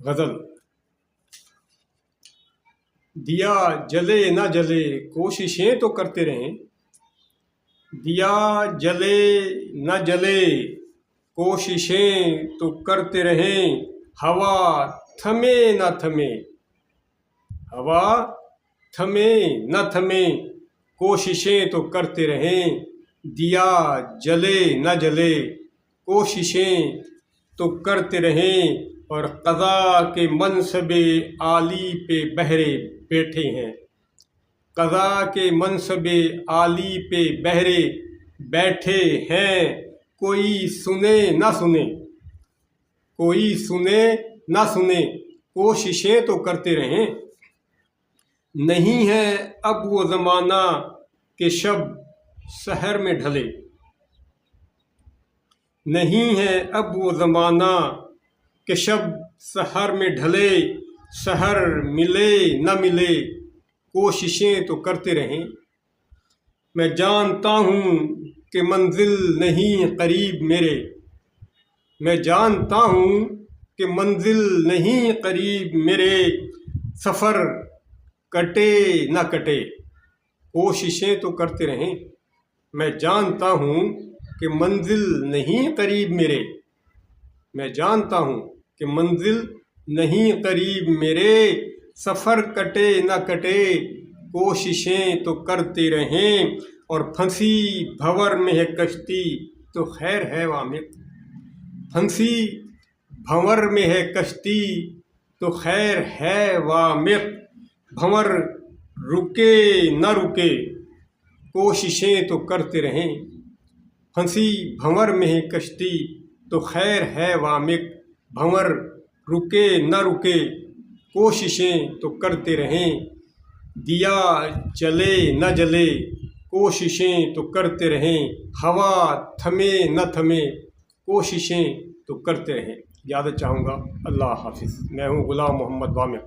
غزل۔ دیا جلے نہ جلے کوششیں تو کرتے رہیں، دیا جلے نہ جلے کوششیں تو کرتے رہیں، ہوا تھمے نہ تھمے، ہوا تھمے نہ تھمے کوششیں تو کرتے رہیں، دیا جلے نہ جلے کوششیں تو کرتے رہیں، اور قضا کے منصب عالی پہ بہرے بیٹھے ہیں، قضا کے منصب عالی پہ بہرے بیٹھے ہیں، کوئی سنے نہ سنے، کوئی سنے نہ سنے کوششیں تو کرتے رہیں، نہیں ہے اب وہ زمانہ کہ شب سحر میں ڈھلے، نہیں ہے اب وہ زمانہ کہ شب سحر میں ڈھلے، سحر ملے نہ ملے کوششیں تو کرتے رہیں، میں جانتا ہوں کہ منزل نہیں قریب میرے، میں جانتا ہوں کہ منزل نہیں قریب میرے، سفر کٹے نہ کٹے کوششیں تو کرتے رہیں، میں جانتا ہوں کہ منزل نہیں قریب میرے، میں جانتا ہوں کہ منزل نہیں قریب میرے، سفر کٹے نہ کٹے کوششیں تو کرتے رہیں، اور پھنسی بھنور میں ہے کشتی تو خیر ہے وامق، پھنسی بھنور میں ہے کشتی تو خیر ہے وامق، بھنور رکے نہ رکے کوششیں تو کرتے رہیں، پھنسی بھنور میں ہے کشتی تو خیر ہے وامق، بھنور رکے نہ رکے کوششیں تو کرتے رہیں، دیا جلے نہ جلے کوششیں تو کرتے رہیں، ہوا تھمے نہ تھمے کوششیں تو کرتے رہیں۔ اجازت چاہوں گا، اللہ حافظ۔ میں ہوں غلام محمد وامق۔